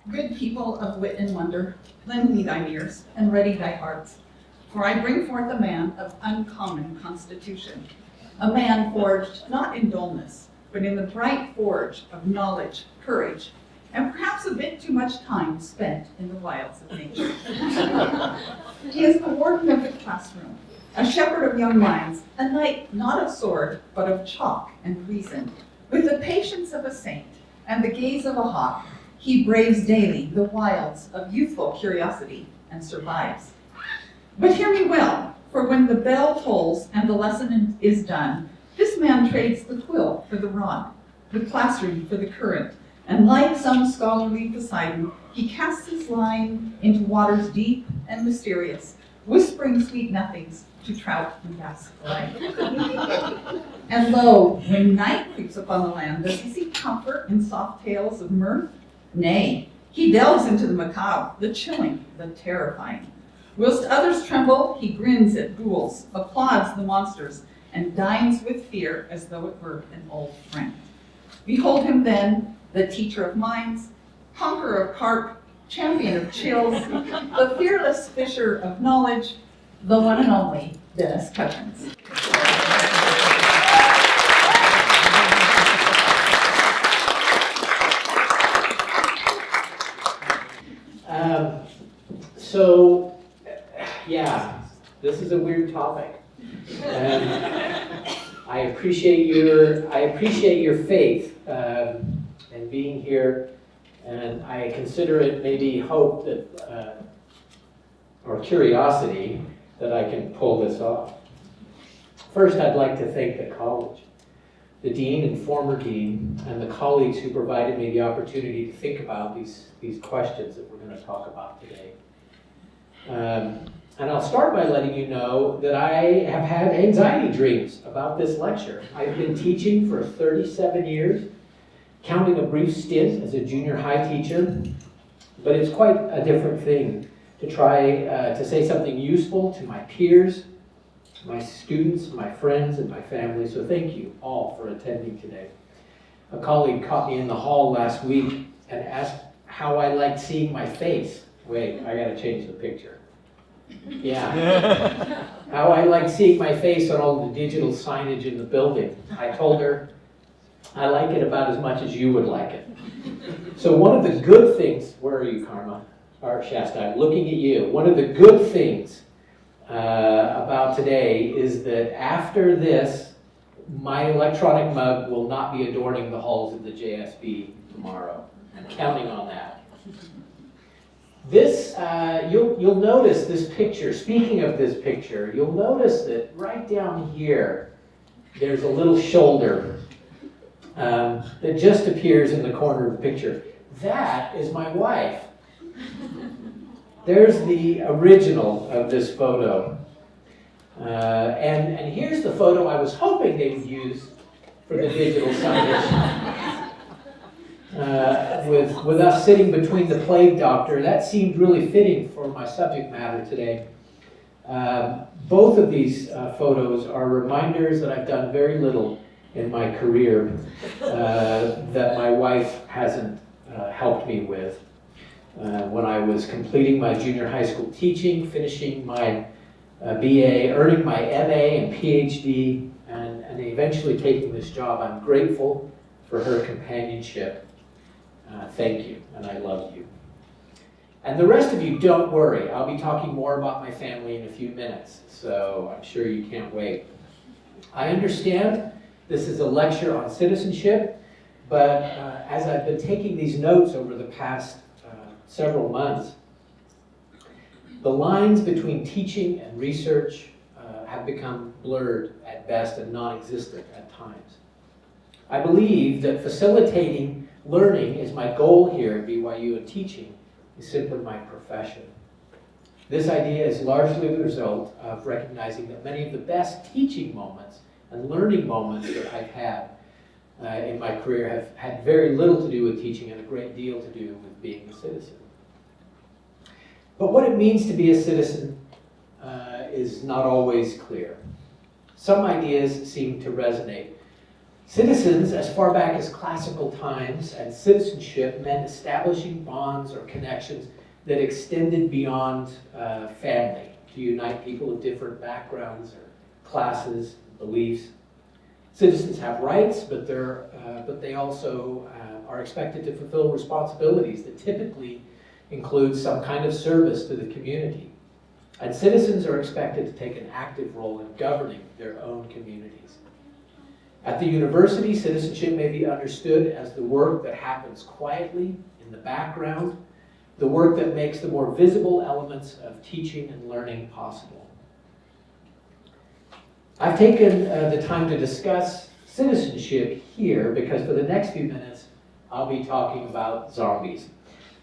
Good people of wit and wonder, lend me thine ears, and ready thy hearts. For I bring forth a man of uncommon constitution, a man forged not in dullness, but in the bright forge of knowledge, courage, and perhaps a bit too much time spent in the wilds of nature. He is the warden of the classroom, a shepherd of young minds, a knight not of sword, but of chalk and reason. With the patience of a saint and the gaze of a hawk, he braves daily the wilds of youthful curiosity and survives. But hear me well, for when the bell tolls and the lesson is done, this man trades the quill for the rod, the classroom for the current, and like some scholarly Poseidon, he casts his line into waters deep and mysterious, whispering sweet nothings to trout and bass alike. And lo, when night creeps upon the land, does he seek comfort in soft tales of mirth? Nay, he delves into the macabre, the chilling, the terrifying. Whilst others tremble, he grins at ghouls, applauds the monsters, and dines with fear as though it were an old friend. Behold him then, the teacher of minds, conqueror of carp, champion of chills, the fearless fisher of knowledge, the one and only Dennis Cutchins. This is a weird topic. I appreciate your faith and being here, and I consider it maybe hope that or curiosity that I can pull this off. First, I'd like to thank the college, the dean and former dean, and the colleagues who provided me the opportunity to think about these questions that we're going to talk about today. And I'll start by letting you know that I have had anxiety dreams about this lecture. I've been teaching for 37 years, counting a brief stint as a junior high teacher, but it's quite a different thing to try to say something useful to my peers, my students, my friends, and my family. So thank you all for attending today. A colleague caught me in the hall last week and asked how I liked seeing my face. Wait, I gotta change the picture. Yeah. How I liked seeing my face on all the digital signage in the building. I told her, I like it about as much as you would like it. So one of the good things, where are you, Karma? Or Shasta, I'm looking at you. One of the good things about today is that after this, my electronic mug will not be adorning the halls of the JSB tomorrow. I'm counting on that. This, you'll notice this picture. Speaking of this picture, you'll notice that right down here, there's a little shoulder that just appears in the corner of the picture. That is my wife. There's the original of this photo. And here's the photo I was hoping they would use for the digital signage. With us sitting between the plague doctor, that seemed really fitting for my subject matter today. Both of these photos are reminders that I've done very little in my career that my wife hasn't helped me with. When I was completing my junior high school teaching, finishing my BA, earning my MA and PhD, and eventually taking this job, I'm grateful for her companionship. Thank you, and I love you. And the rest of you, don't worry. I'll be talking more about my family in a few minutes, so I'm sure you can't wait. I understand this is a lecture on citizenship, but as I've been taking these notes over the past several months, the lines between teaching and research have become blurred at best and non-existent at times. I believe that facilitating learning is my goal here at BYU, and teaching is simply my profession. This idea is largely the result of recognizing that many of the best teaching moments and learning moments that I've had in my career have had very little to do with teaching and a great deal to do with being a citizen. But what it means to be a citizen is not always clear. Some ideas seem to resonate. Citizens, as far back as classical times, and citizenship meant establishing bonds or connections that extended beyond family to unite people of different backgrounds or classes, beliefs. Citizens have rights, but they also are expected to fulfill responsibilities that typically include some kind of service to the community. And citizens are expected to take an active role in governing their own communities. At the university, citizenship may be understood as the work that happens quietly in the background, the work that makes the more visible elements of teaching and learning possible. I've taken the time to discuss citizenship here because for the next few minutes, I'll be talking about zombies.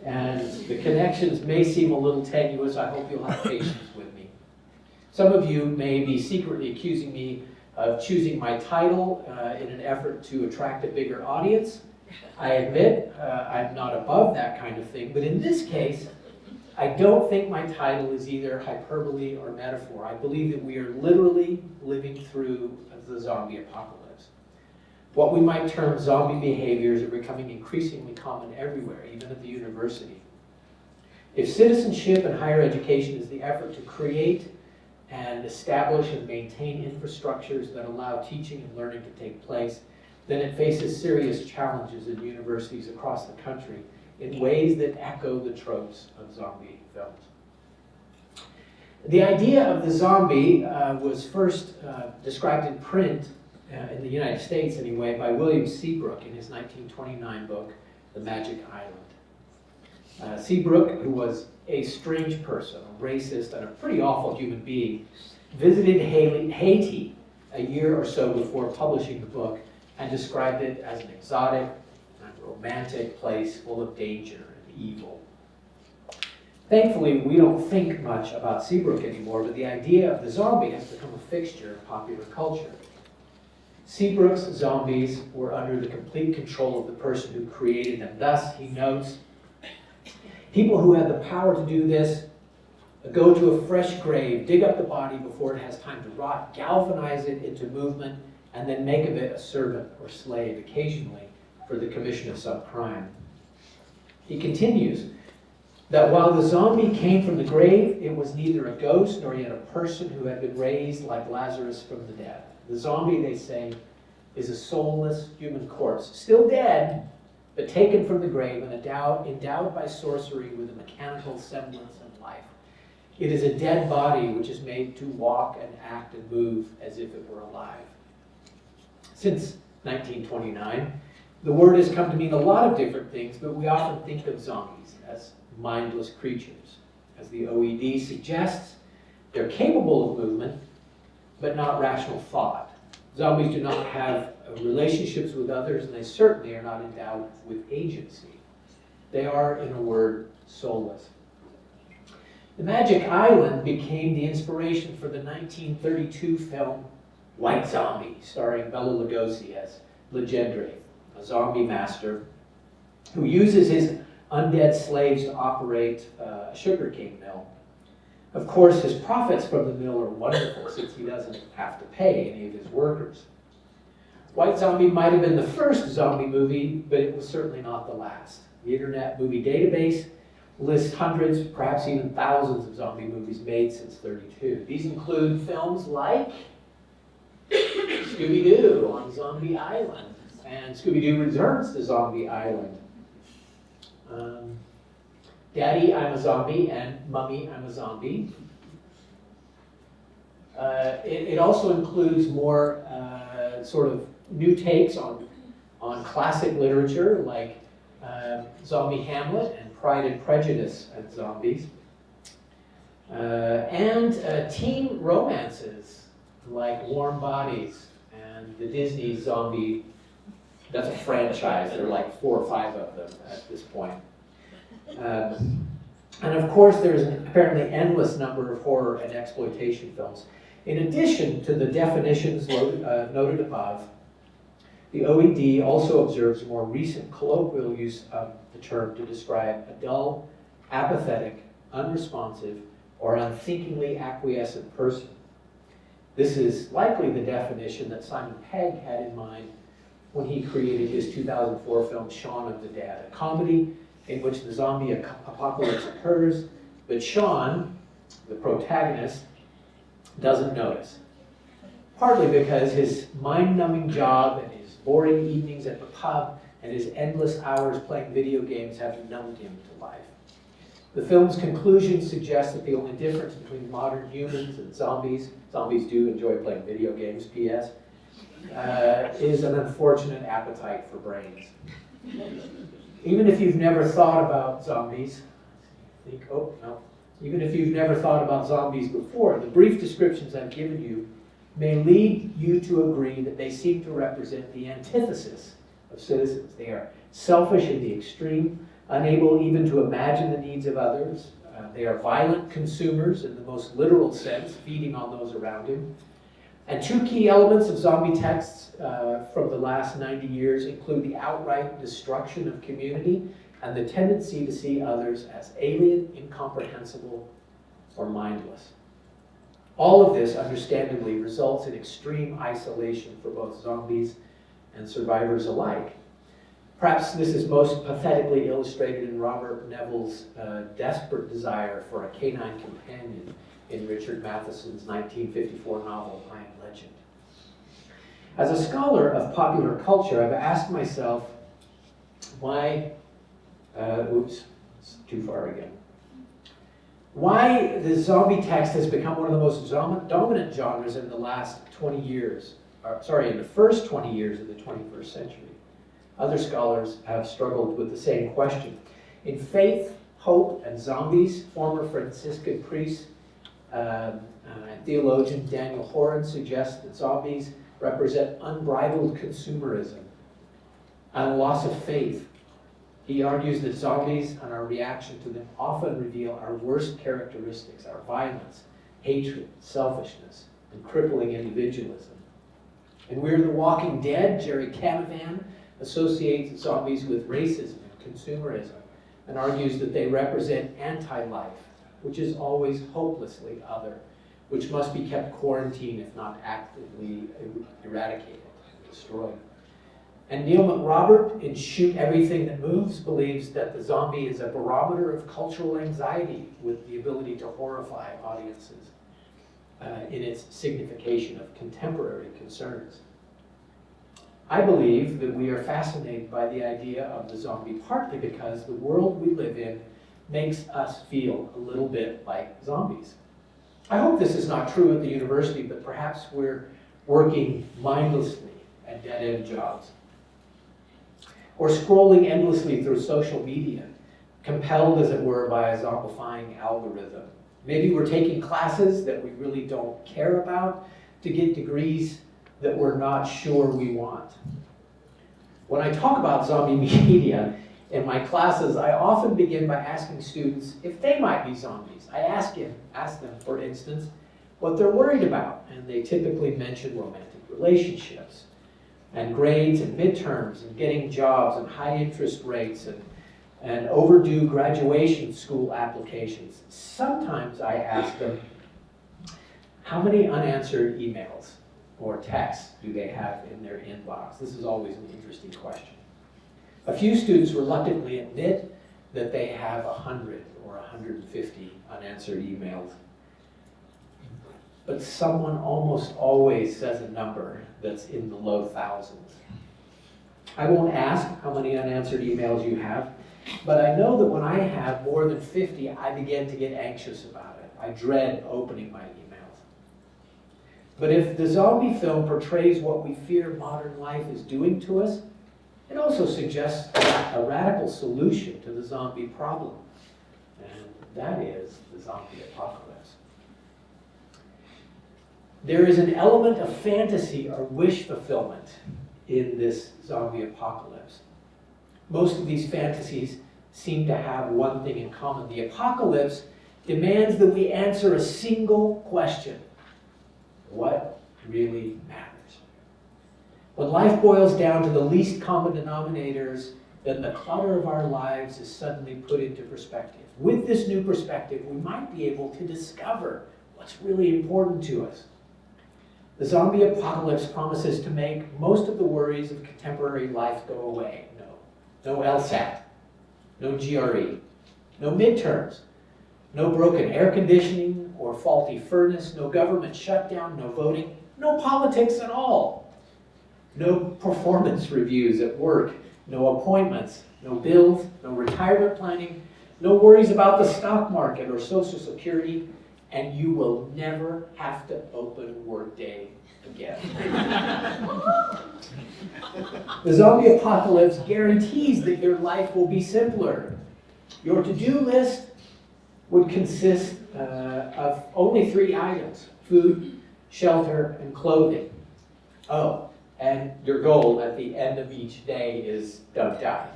And the connections may seem a little tenuous. I hope you'll have patience with me. Some of you may be secretly accusing me of choosing my title in an effort to attract a bigger audience. I admit I'm not above that kind of thing, but in this case, I don't think my title is either hyperbole or metaphor. I believe that we are literally living through the zombie apocalypse. What we might term zombie behaviors are becoming increasingly common everywhere, even at the university. If citizenship and higher education is the effort to create and establish and maintain infrastructures that allow teaching and learning to take place, then it faces serious challenges in universities across the country in ways that echo the tropes of zombie films. The idea of the zombie was first described in print in the United States anyway, by William Seabrook in his 1929 book, The Magic Island. Seabrook, who was a strange person, a racist, and a pretty awful human being, visited Haiti a year or so before publishing the book and described it as an exotic and romantic place full of danger and evil. Thankfully, we don't think much about Seabrook anymore, but the idea of the zombie has become a fixture in popular culture. Seabrook's zombies were under the complete control of the person who created them. Thus, he notes, people who had the power to do this go to a fresh grave, dig up the body before it has time to rot, galvanize it into movement, and then make of it a servant or slave, occasionally for the commission of some crime. He continues that while the zombie came from the grave, it was neither a ghost nor yet a person who had been raised like Lazarus from the dead. The zombie, they say, is a soulless human corpse, still dead, but taken from the grave and endowed by sorcery with a mechanical semblance of life. It is a dead body which is made to walk and act and move as if it were alive. Since 1929, the word has come to mean a lot of different things, but we often think of zombies as mindless creatures. As the OED suggests, they're capable of movement, but not rational thought. Zombies do not have relationships with others, and they certainly are not endowed with agency. They are, in a word, soulless. The Magic Island became the inspiration for the 1932 film White Zombie, starring Bela Lugosi as Legendre, a zombie master who uses his undead slaves to operate a sugarcane mill. Of course, his profits from the mill are wonderful since he doesn't have to pay any of his workers. White Zombie might have been the first zombie movie, but it was certainly not the last. The Internet Movie Database lists hundreds, perhaps even thousands of zombie movies made since '32. These include films like Scooby-Doo on Zombie Island and Scooby-Doo Returns to Zombie Island. Daddy, I'm a Zombie, and Mummy, I'm a Zombie. It also includes more sort of new takes on classic literature like Zombie Hamlet and Pride and Prejudice and Zombies. And teen romances like Warm Bodies and the Disney Zombie. That's a franchise. There are like 4 or 5 of them at this point. And of course, there's an apparently endless number of horror and exploitation films. In addition to the definitions noted above, the OED also observes a more recent colloquial use of the term to describe a dull, apathetic, unresponsive, or unthinkingly acquiescent person. This is likely the definition that Simon Pegg had in mind when he created his 2004 film Shaun of the Dead, a comedy in which the zombie apocalypse occurs, but Shaun, the protagonist, doesn't notice. Partly because his mind-numbing job and his boring evenings at the pub and his endless hours playing video games have numbed him to life. The film's conclusion suggests that the only difference between modern humans and zombies do enjoy playing video games, P.S., is an unfortunate appetite for brains. Even if you've never thought about zombies, even if you've never thought about zombies before, the brief descriptions I've given you may lead you to agree that they seem to represent the antithesis of citizens. They are selfish in the extreme, unable even to imagine the needs of others. They are violent consumers in the most literal sense, feeding on those around him. And two key elements of zombie texts from the last 90 years include the outright destruction of community and the tendency to see others as alien, incomprehensible, or mindless. All of this, understandably, results in extreme isolation for both zombies and survivors alike. Perhaps this is most pathetically illustrated in Robert Neville's desperate desire for a canine companion in Richard Matheson's 1954 novel, I Am Legend. As a scholar of popular culture, I've asked myself why, it's too far again. Why the zombie text has become one of the most dominant genres in the last 20 years, in the first 20 years of the 21st century. Other scholars have struggled with the same question. In Faith, Hope, and Zombies, former Franciscan priest and theologian Daniel Horan suggests that zombies represent unbridled consumerism and a loss of faith. He argues that zombies and our reaction to them often reveal our worst characteristics, our violence, hatred, selfishness, and crippling individualism. In We're the Walking Dead, Jerry Canavan associates zombies with racism and consumerism and argues that they represent anti-life, which is always hopelessly other, which must be kept quarantined if not actively eradicated and destroyed. And Neil McRobert, in Shoot Everything That Moves, believes that the zombie is a barometer of cultural anxiety with the ability to horrify audiences in its signification of contemporary concerns. I believe that we are fascinated by the idea of the zombie partly because the world we live in makes us feel a little bit like zombies. I hope this is not true at the university, but perhaps we're working mindlessly at dead-end jobs, or scrolling endlessly through social media, compelled, as it were, by a zombifying algorithm. Maybe we're taking classes that we really don't care about to get degrees that we're not sure we want. When I talk about zombie media in my classes, I often begin by asking students if they might be zombies. I ask them, for instance, what they're worried about, and they typically mention romantic relationships, and grades and midterms, and getting jobs, and high interest rates, and overdue graduation school applications. Sometimes I ask them, how many unanswered emails or texts do they have in their inbox? This is always an interesting question. A few students reluctantly admit that they have 100 or 150 unanswered emails. But someone almost always says a number that's in the low thousands. I won't ask how many unanswered emails you have, but I know that when I have more than 50, I begin to get anxious about it. I dread opening my emails. But if the zombie film portrays what we fear modern life is doing to us, it also suggests a radical solution to the zombie problem, and that is the zombie apocalypse. There is an element of fantasy or wish fulfillment in this zombie apocalypse. Most of these fantasies seem to have one thing in common. The apocalypse demands that we answer a single question: what really matters? When life boils down to the least common denominators, then the clutter of our lives is suddenly put into perspective. With this new perspective, we might be able to discover what's really important to us. The zombie apocalypse promises to make most of the worries of contemporary life go away. No LSAT, no GRE, no midterms, no broken air conditioning or faulty furnace, no government shutdown, no voting, no politics at all. No performance reviews at work, no appointments, no bills, no retirement planning, no worries about the stock market or Social Security, and you will never have to open Workday again. The zombie apocalypse guarantees that your life will be simpler. Your to-do list would consist of only 3 items: food, shelter, and clothing. Oh, and your goal at the end of each day is don't die.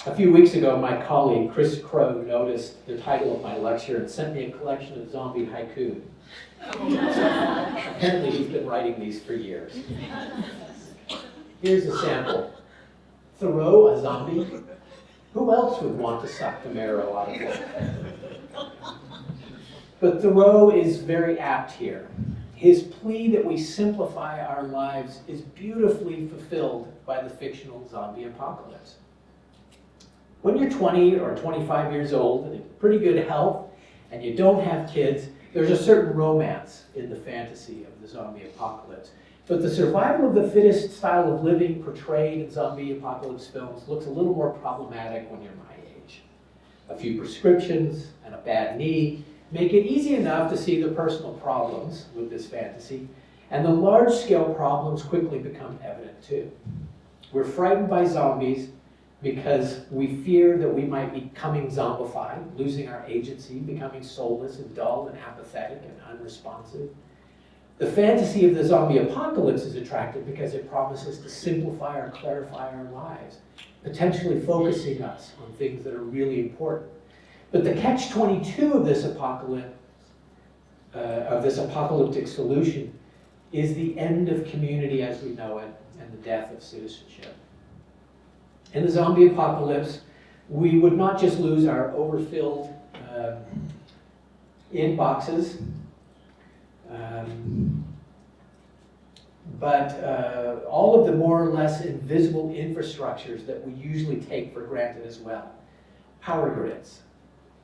A few weeks ago, my colleague Chris Crow noticed the title of my lecture and sent me a collection of zombie haiku. Apparently he's been writing these for years. Here's a sample. Thoreau, a zombie? Who else would want to suck the marrow out of him? But Thoreau is very apt here. His plea that we simplify our lives is beautifully fulfilled by the fictional zombie apocalypse. When you're 20 or 25 years old and in pretty good health and you don't have kids, there's a certain romance in the fantasy of the zombie apocalypse. But the survival of the fittest style of living portrayed in zombie apocalypse films looks a little more problematic when you're my age. A few prescriptions and a bad knee make it easy enough to see the personal problems with this fantasy, and the large-scale problems quickly become evident too. We're frightened by zombies because we fear that we might be becoming zombified, losing our agency, becoming soulless and dull and apathetic and unresponsive. The fantasy of the zombie apocalypse is attractive because it promises to simplify or clarify our lives, potentially focusing us on things that are really important. But the catch-22 of this apocalyptic solution is the end of community as we know it and the death of citizenship. In the zombie apocalypse, we would not just lose our overfilled inboxes, but all of the more or less invisible infrastructures that we usually take for granted as well. Power grids,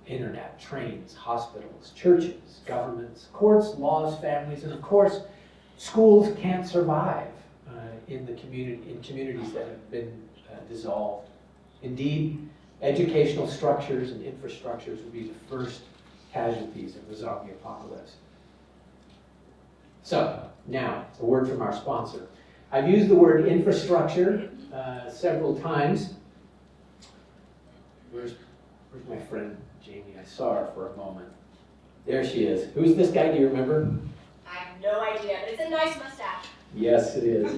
internet, trains, hospitals, churches, governments, courts, laws, families, and of course, schools can't survive in communities that have been dissolved. Indeed, educational structures and infrastructures would be the first casualties of the zombie apocalypse. So, now, a word from our sponsor. I've used the word infrastructure several times. Where's my friend Jamie? I saw her for a moment. There she is. Who's this guy? Do you remember? I have no idea, but it's a nice mustache. Yes, it is.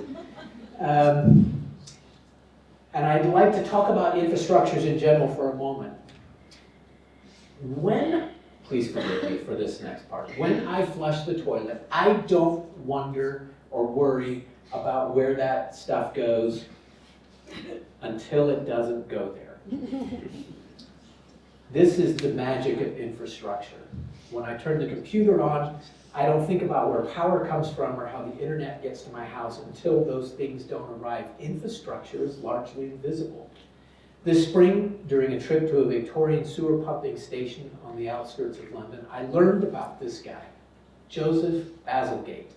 And I'd like to talk about infrastructures in general for a moment. Please forgive me for this next part. When I flush the toilet, I don't wonder or worry about where that stuff goes until it doesn't go there. This is the magic of infrastructure. When I turn the computer on, I don't think about where power comes from or how the internet gets to my house until those things don't arrive. Infrastructure is largely invisible. This spring, during a trip to a Victorian sewer pumping station on the outskirts of London, I learned about this guy, Joseph Bazalgette.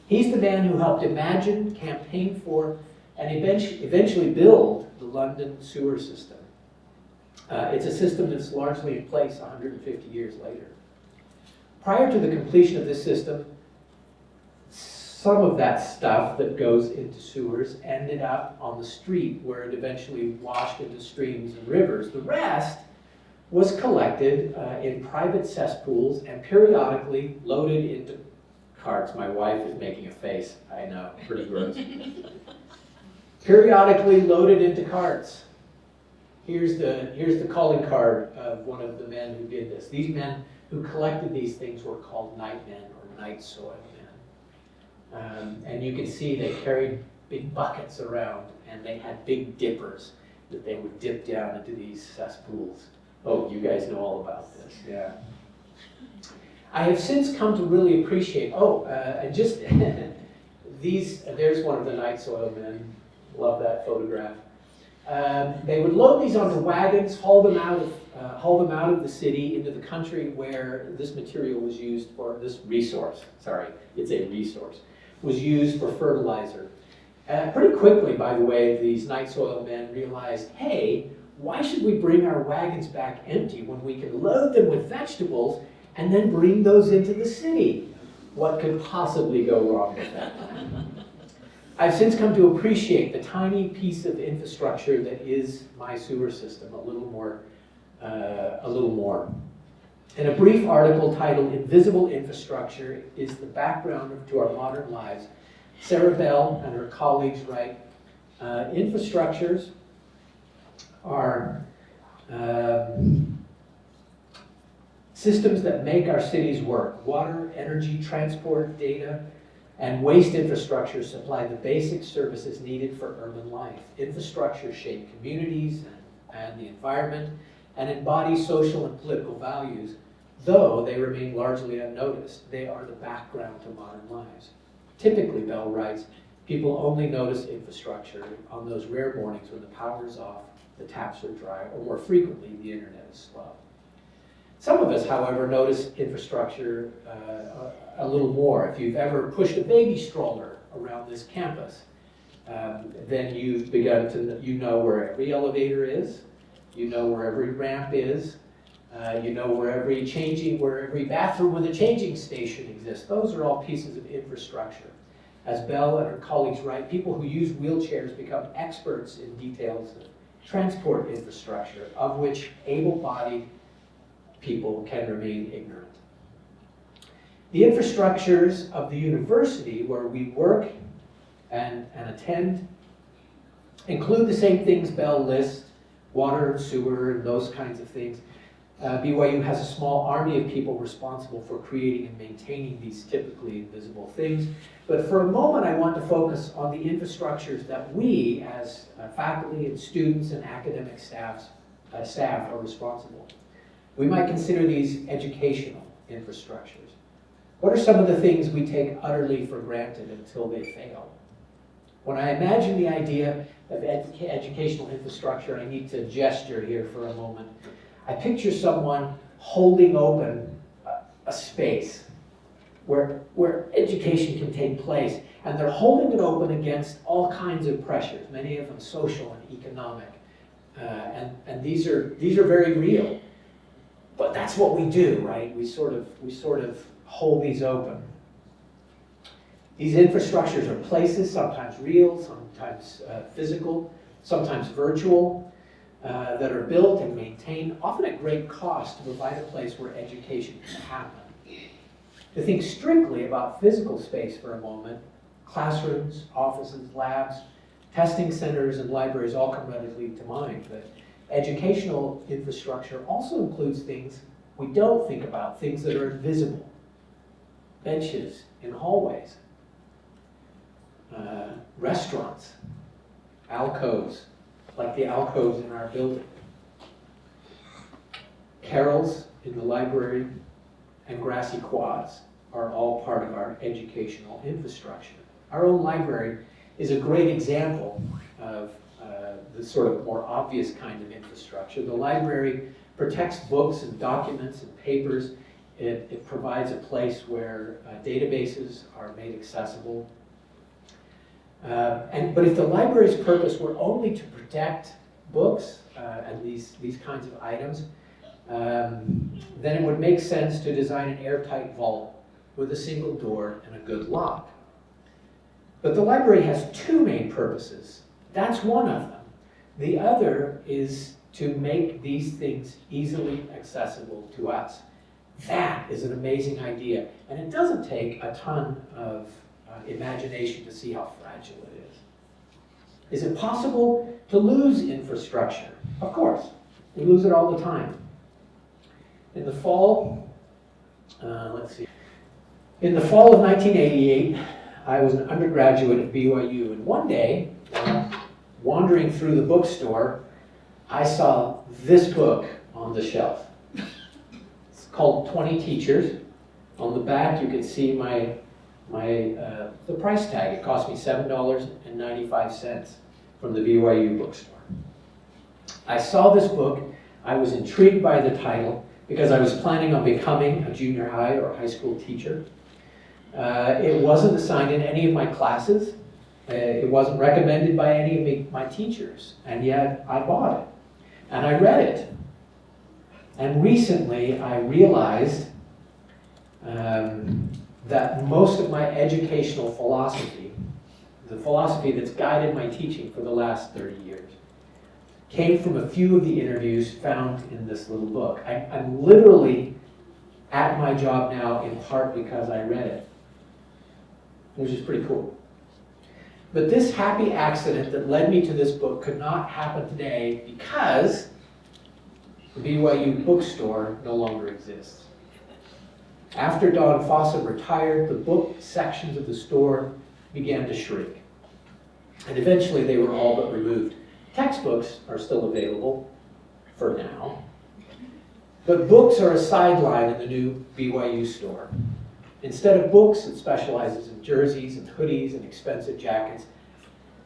He's the man who helped imagine, campaign for, and eventually build the London sewer system. It's a system that's largely in place 150 years later. Prior to the completion of this system, some of that stuff that goes into sewers ended up on the street where it eventually washed into streams and rivers. The rest was collected in private cesspools and periodically loaded into carts. My wife is making a face, I know, pretty gross. Periodically loaded into carts. Here's the calling card of one of the men who did this. These men who collected these things were called nightmen or night soil men. And you can see they carried big buckets around, and they had big dippers that they would dip down into these cesspools Oh, you guys know all about this, yeah. I have since come to really appreciate, and just there's one of the night soil men. Love that photograph. They would load these onto wagons, haul them out of the city into the country where this material was used for, this resource, sorry, it's a resource, was used for fertilizer. Pretty quickly, by the way, these night soil men realized, hey, why should we bring our wagons back empty when we can load them with vegetables and then bring those into the city? What could possibly go wrong with that? I've since come to appreciate the tiny piece of infrastructure that is my sewer system a little more. In a brief article titled "Invisible Infrastructure is the Background to Our Modern Lives," Sarah Bell and her colleagues write, infrastructures are systems that make our cities work. Water, energy, transport, data, and waste infrastructure supply the basic services needed for urban life. Infrastructure shape communities and the environment and embody social and political values, though they remain largely unnoticed. They are the background to modern lives. Typically, Bell writes, people only notice infrastructure on those rare mornings when the power is off, the taps are dry, or more frequently, the internet is slow. Some of us, however, notice infrastructure a little more. If you've ever pushed a baby stroller around this campus, then you've begun to, you know where every elevator is, you know where every ramp is, you know where every bathroom with a changing station exists. Those are all pieces of infrastructure. As Bell and her colleagues write, people who use wheelchairs become experts in details of transport infrastructure, of which able-bodied people can remain ignorant. The infrastructures of the university where we work and attend include the same things Bell lists, water and sewer and those kinds of things. BYU has a small army of people responsible for creating and maintaining these typically invisible things. But for a moment, I want to focus on the infrastructures that we, as faculty and students and academic staff are responsible. We might consider these educational infrastructures. What are some of the things we take utterly for granted until they fail? When I imagine the idea of educational infrastructure, I need to gesture here for a moment. I picture someone holding open a space where education can take place, and they're holding it open against all kinds of pressures, many of them social and economic, and these are very real. But that's what we do, right? We sort of hold these open. These infrastructures are places, sometimes real, sometimes physical, sometimes virtual, that are built and maintained, often at great cost, to provide a place where education can happen. To think strictly about physical space for a moment, classrooms, offices, labs, testing centers, and libraries all come readily to mind. But educational infrastructure also includes things we don't think about, things that are invisible. Benches in hallways, restaurants, alcoves, like the alcoves in our building, carols in the library, and grassy quads are all part of our educational infrastructure. Our own library is a great example of the sort of more obvious kind of infrastructure. The library protects books and documents and papers. It provides a place where databases are made accessible. But if the library's purpose were only to protect books and these kinds of items, then it would make sense to design an airtight vault with a single door and a good lock. But the library has two main purposes. That's one of them. The other is to make these things easily accessible to us. That is an amazing idea, and it doesn't take a ton of imagination to see how fragile it is. Is it possible to lose infrastructure? Of course. We lose it all the time. In the fall, In the fall of 1988, I was an undergraduate at BYU, and one day, wandering through the bookstore, I saw this book on the shelf. It's called 20 Teachers. On the back you can see the price tag. It cost me $7.95 from the BYU bookstore. I saw this book. I was intrigued by the title because I was planning on becoming a junior high or high school teacher. It wasn't assigned in any of my classes. It wasn't recommended by any of my teachers, and yet I bought it, and I read it. And recently I realized that most of my educational philosophy, the philosophy that's guided my teaching for the last 30 years, came from a few of the interviews found in this little book. I'm literally at my job now in part because I read it, which is pretty cool. But this happy accident that led me to this book could not happen today because the BYU bookstore no longer exists. After Don Fossum retired, the book sections of the store began to shrink. And eventually they were all but removed. Textbooks are still available for now. But books are a sideline in the new BYU store. Instead of books, it specializes in jerseys and hoodies and expensive jackets.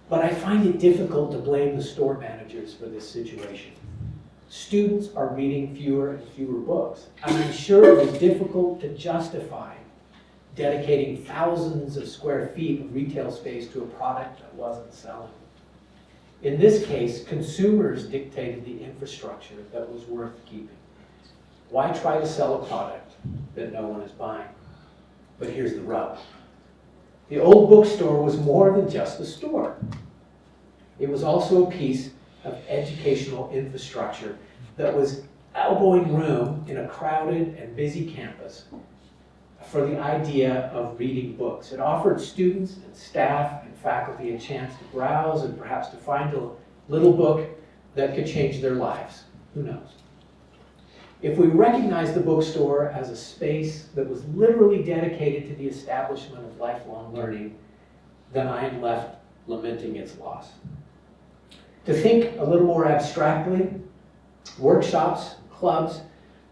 But I find it difficult to blame the store managers for this situation. Students are reading fewer and fewer books. And I'm sure it was difficult to justify dedicating thousands of square feet of retail space to a product that wasn't selling. In this case, consumers dictated the infrastructure that was worth keeping. Why try to sell a product that no one is buying? But here's the rub. The old bookstore was more than just a store. It was also a piece of educational infrastructure that was elbowing room in a crowded and busy campus for the idea of reading books. It offered students and staff and faculty a chance to browse and perhaps to find a little book that could change their lives. Who knows? If we recognize the bookstore as a space that was literally dedicated to the establishment of lifelong learning, then I am left lamenting its loss. To think a little more abstractly, workshops, clubs,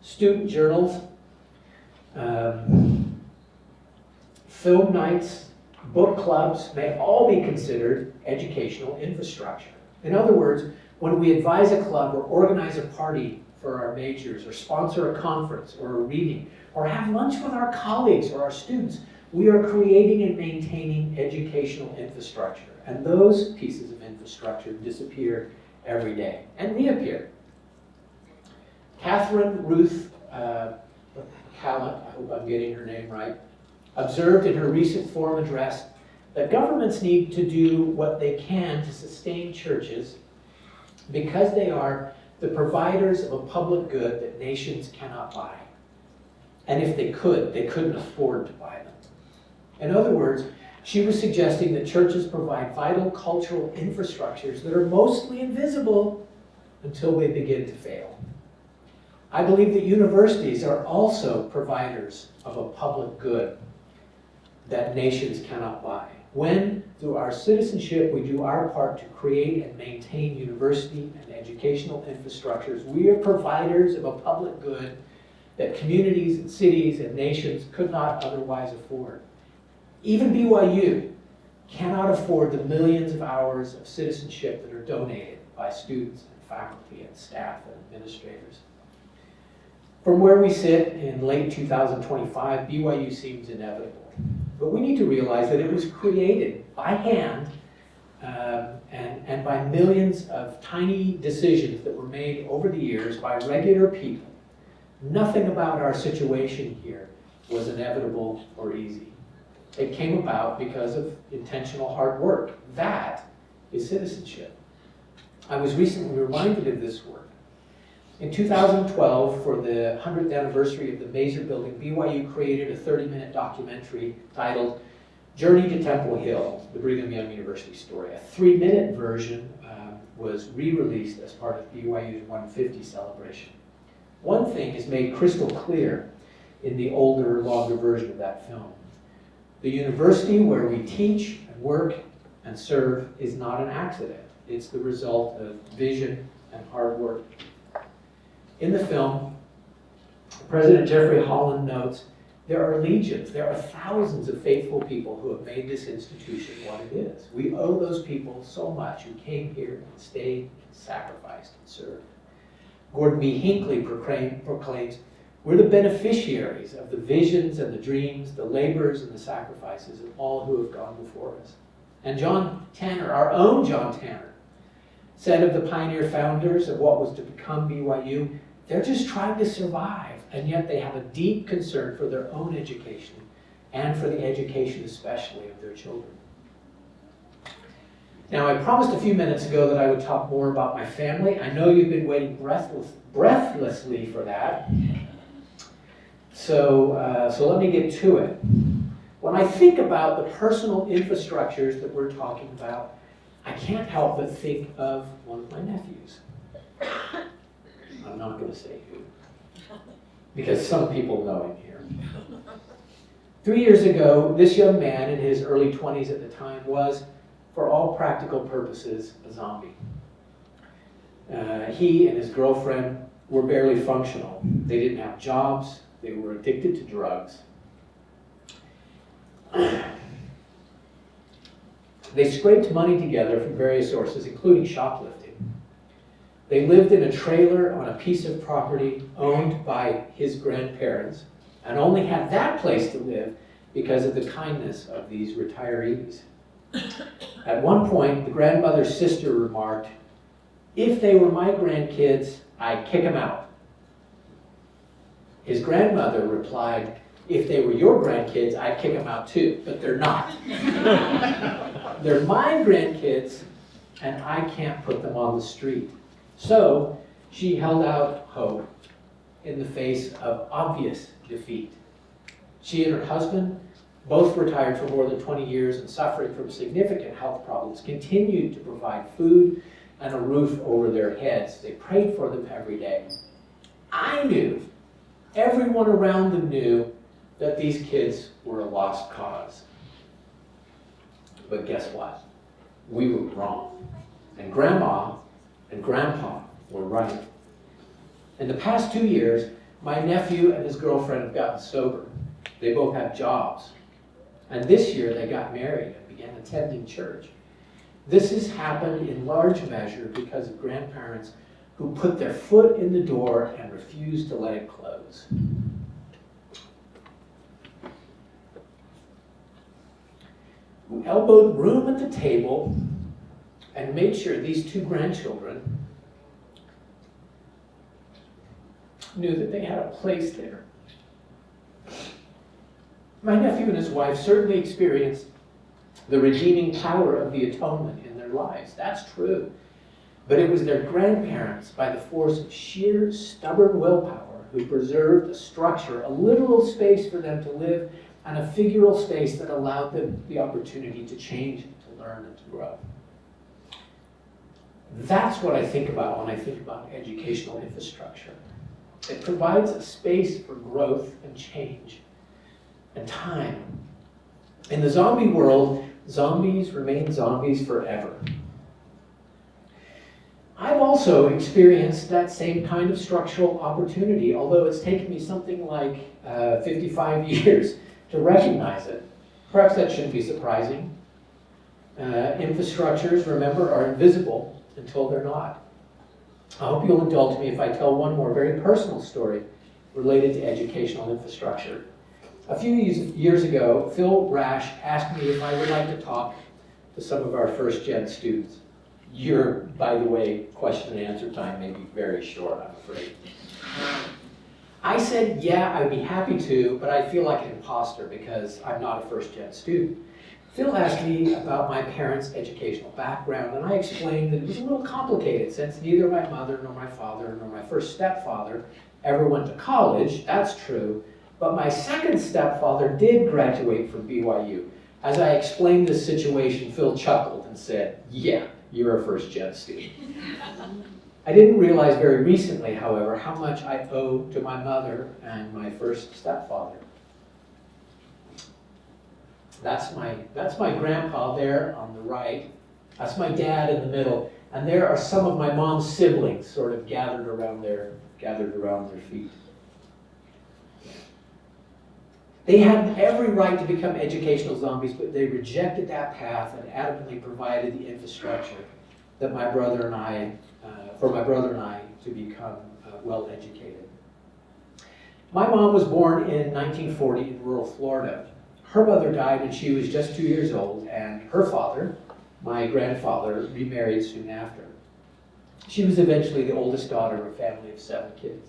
student journals, film nights, book clubs may all be considered educational infrastructure. In other words, when we advise a club or organize a party for our majors, or sponsor a conference or a reading, or have lunch with our colleagues or our students, we are creating and maintaining educational infrastructure. And those pieces of infrastructure disappear every day and reappear. Catherine Ruth Callant, I hope I'm getting her name right, observed in her recent forum address that governments need to do what they can to sustain churches because they are the providers of a public good that nations cannot buy. And if they could, they couldn't afford to buy them. In other words, she was suggesting that churches provide vital cultural infrastructures that are mostly invisible until they begin to fail. I believe that universities are also providers of a public good that nations cannot buy. When, through our citizenship, we do our part to create and maintain university and educational infrastructures, we are providers of a public good that communities and cities and nations could not otherwise afford. Even BYU cannot afford the millions of hours of citizenship that are donated by students and faculty and staff and administrators. From where we sit in late 2025, BYU seems inevitable. But we need to realize that it was created by hand and by millions of tiny decisions that were made over the years by regular people. Nothing about our situation here was inevitable or easy. It came about because of intentional hard work. That is citizenship. I was recently reminded of this work. In 2012, for the 100th anniversary of the Mazer Building, BYU created a 30-minute documentary titled Journey to Temple Hill, the Brigham Young University story. A 3-minute version was re-released as part of BYU's 150 celebration. One thing is made crystal clear in the older, longer version of that film. The university where we teach and work and serve is not an accident. It's the result of vision and hard work. In the film, President Jeffrey Holland notes, there are legions, there are thousands of faithful people who have made this institution what it is. We owe those people so much who came here and stayed and sacrificed and served. Gordon B. Hinckley proclaims, we're the beneficiaries of the visions and the dreams, the labors and the sacrifices of all who have gone before us. And John Tanner, our own John Tanner, said of the pioneer founders of what was to become BYU, they're just trying to survive, and yet they have a deep concern for their own education and for the education especially of their children. Now, I promised a few minutes ago that I would talk more about my family. I know you've been waiting breathlessly for that. So let me get to it. When I think about the personal infrastructures that we're talking about, I can't help but think of one of my nephews. I'm not going to say who, because some people know him here. 3 years ago, this young man in his early 20s at the time was, for all practical purposes, a zombie. He and his girlfriend were barely functional. They didn't have jobs. They were addicted to drugs. They scraped money together from various sources, including shoplifting. They lived in a trailer on a piece of property owned by his grandparents and only had that place to live because of the kindness of these retirees. At one point, the grandmother's sister remarked, "If they were my grandkids, I'd kick them out." His grandmother replied, "If they were your grandkids, I'd kick them out too, but they're not. They're my grandkids, and I can't put them on the street." So she held out hope in the face of obvious defeat. She and her husband, both retired for more than 20 years and suffering from significant health problems, continued to provide food and a roof over their heads. They prayed for them every day. I knew, everyone around them knew, that these kids were a lost cause. But guess what? We were wrong. And Grandma and Grandpa were right. In the past 2 years, my nephew and his girlfriend have gotten sober. They both have jobs. And this year they got married and began attending church. This has happened in large measure because of grandparents who put their foot in the door and refused to let it close. Who elbowed room at the table and made sure these two grandchildren knew that they had a place there. My nephew and his wife certainly experienced the redeeming power of the atonement in their lives. That's true. But it was their grandparents, by the force of sheer stubborn willpower, who preserved a structure, a literal space for them to live, and a figural space that allowed them the opportunity to change, to learn, and to grow. That's what I think about when I think about educational infrastructure. It provides a space for growth and change and time. In the zombie world, zombies remain zombies forever. I've also experienced that same kind of structural opportunity, although it's taken me something like 55 years to recognize it. Perhaps that shouldn't be surprising. Infrastructures, remember, are invisible until they're not. I hope you'll indulge me if I tell one more very personal story related to educational infrastructure. A few years ago, Phil Rash asked me if I would like to talk to some of our first-gen students. Your, by the way, question and answer time may be very short, I'm afraid. I said, yeah, I'd be happy to, but I feel like an imposter because I'm not a first-gen student. Phil asked me about my parents' educational background, and I explained that it was a little complicated since neither my mother nor my father nor my first stepfather ever went to college. That's true. But my second stepfather did graduate from BYU. As I explained this situation, Phil chuckled and said, yeah, you're a first-gen student. I didn't realize very recently, however, how much I owe to my mother and my first stepfather. That's my grandpa there on the right. That's my dad in the middle. And there are some of my mom's siblings sort of gathered around their gathered around their feet. They had every right to become educational zombies, but they rejected that path and adamantly provided the infrastructure that my brother and I, to become well educated. My mom was born in 1940 in rural Florida. Her mother died when she was just 2 years old, and her father, my grandfather, remarried soon after. She was eventually the oldest daughter of a family of 7 kids.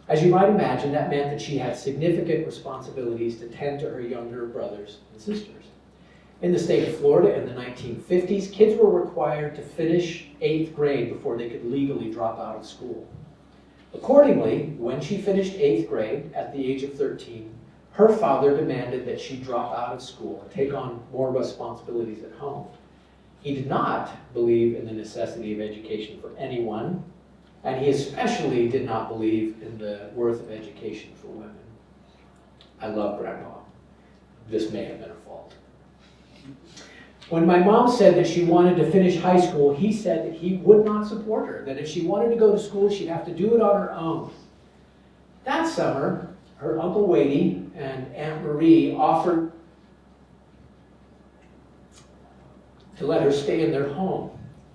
As you might imagine, that meant that she had significant responsibilities to tend to her younger brothers and sisters. In the state of Florida in the 1950s, kids were required to finish 8th grade before they could legally drop out of school. Accordingly, when she finished 8th grade at the age of 13, her father demanded that she drop out of school and take on more responsibilities at home. He did not believe in the necessity of education for anyone, and he especially did not believe in the worth of education for women. I love Grandpa. This may have been a fault. When my mom said that she wanted to finish high school, he said that he would not support her, that if she wanted to go to school, she'd have to do it on her own. That summer, her Uncle Wadey and Aunt Marie offered to let her stay in their home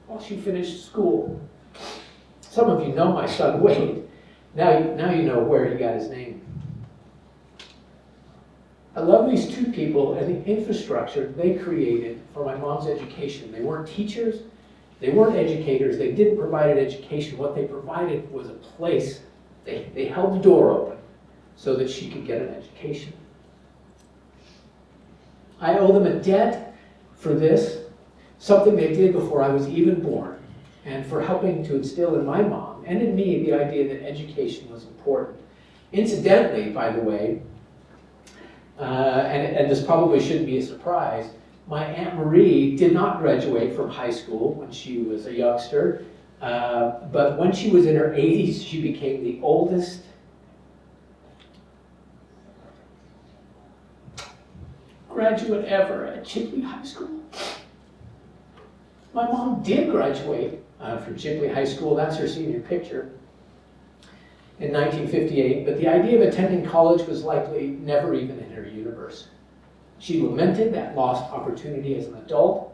while she finished school. Some of you know my son Wade. Now you know where he got his name. I love these two people and the infrastructure they created for my mom's education. They weren't teachers, they weren't educators, they didn't provide an education. What they provided was a place. They held the door open so that she could get an education. I owe them a debt for this, something they did before I was even born, and for helping to instill in my mom and in me the idea that education was important. Incidentally, by the way, and this probably shouldn't be a surprise, my Aunt Marie did not graduate from high school when she was a youngster, but when she was in her 80s, she became the oldest graduate ever at Chipley High School. My mom did graduate from Chipley High School. That's her senior picture in 1958, but the idea of attending college was likely never even in her universe. She lamented that lost opportunity as an adult,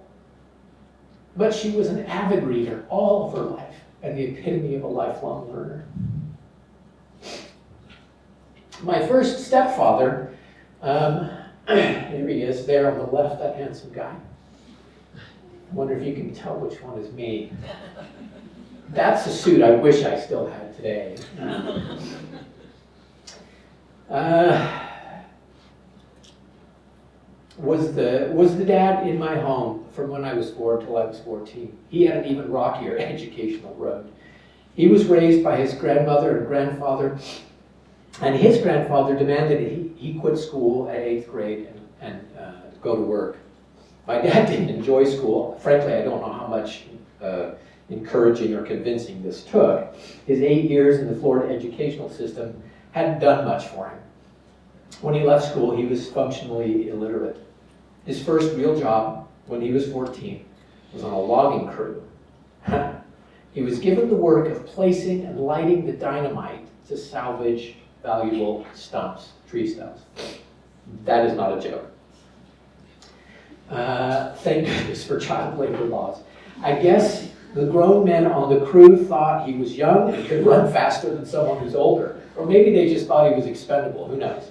but she was an avid reader all of her life and the epitome of a lifelong learner. My first stepfather, here he is there on the left, that handsome guy. I wonder if you can tell which one is me. That's a suit I wish I still had today. Was the dad in my home from when I was 4 till I was 14. He had an even rockier educational road. He was raised by his grandmother and grandfather, and his grandfather demanded he quit school at 8th grade and go to work. My dad didn't enjoy school. Frankly, I don't know how much encouraging or convincing this took. His 8 years in the Florida educational system hadn't done much for him. When he left school, he was functionally illiterate. His first real job, when he was 14, was on a logging crew. He was given the work of placing and lighting the dynamite to salvage valuable stumps, tree stumps. That is not a joke. Thank goodness for child labor laws. I guess the grown men on the crew thought he was young and could run faster than someone who's older. Or maybe they just thought he was expendable, who knows.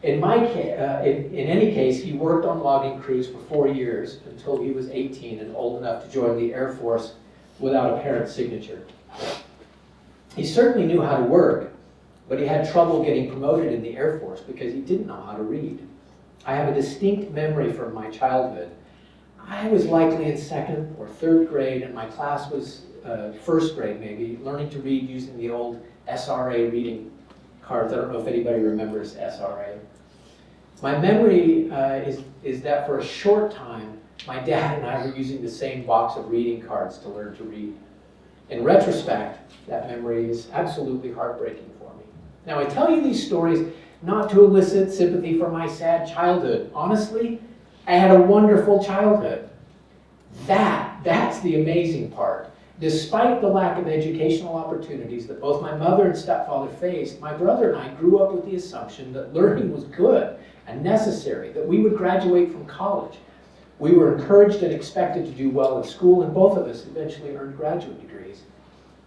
In any case, he worked on logging crews for 4 years until he was 18 and old enough to join the Air Force without a parent's signature. He certainly knew how to work, but he had trouble getting promoted in the Air Force because he didn't know how to read. I have a distinct memory from my childhood. I was likely in 2nd or 3rd grade, and my class was 1st grade maybe, learning to read using the old SRA reading cards. I don't know if anybody remembers SRA. My memory is that for a short time, my dad and I were using the same box of reading cards to learn to read. In retrospect, that memory is absolutely heartbreaking for me. Now, I tell you these stories not to elicit sympathy for my sad childhood. Honestly, I had a wonderful childhood. That's the amazing part. Despite the lack of educational opportunities that both my mother and stepfather faced, my brother and I grew up with the assumption that learning was good and necessary, that we would graduate from college. We were encouraged and expected to do well at school, and both of us eventually earned graduate degrees.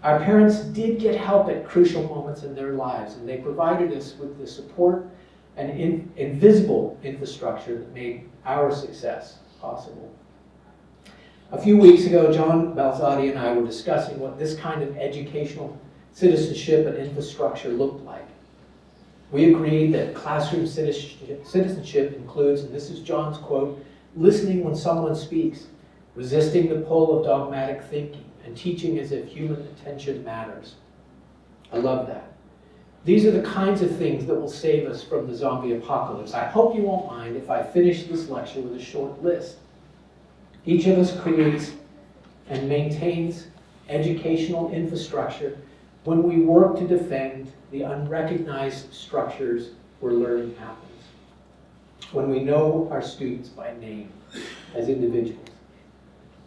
Our parents did get help at crucial moments in their lives, and they provided us with the support and invisible infrastructure that made our success possible. A few weeks ago, John Balzati and I were discussing what this kind of educational citizenship and infrastructure looked like. We agreed that classroom citizenship includes, and this is John's quote, listening when someone speaks, resisting the pull of dogmatic thinking, and teaching as if human attention matters. I love that. These are the kinds of things that will save us from the zombie apocalypse. I hope you won't mind if I finish this lecture with a short list. Each of us creates and maintains educational infrastructure when we work to defend the unrecognized structures where learning happens. When we know our students by name as individuals.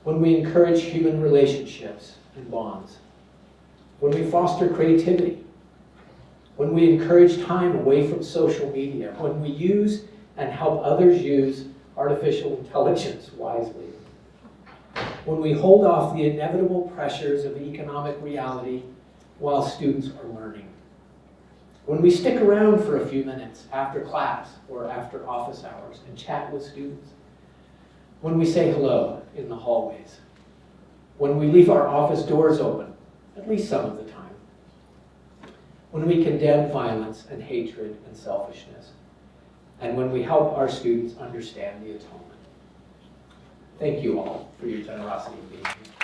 When we encourage human relationships and bonds. When we foster creativity. When we encourage time away from social media. When we use and help others use artificial intelligence wisely. When we hold off the inevitable pressures of economic reality while students are learning. When we stick around for a few minutes after class or after office hours and chat with students. When we say hello in the hallways. When we leave our office doors open, at least some of the time. When we condemn violence and hatred and selfishness. And when we help our students understand the atonement. Thank you all for your generosity in being here.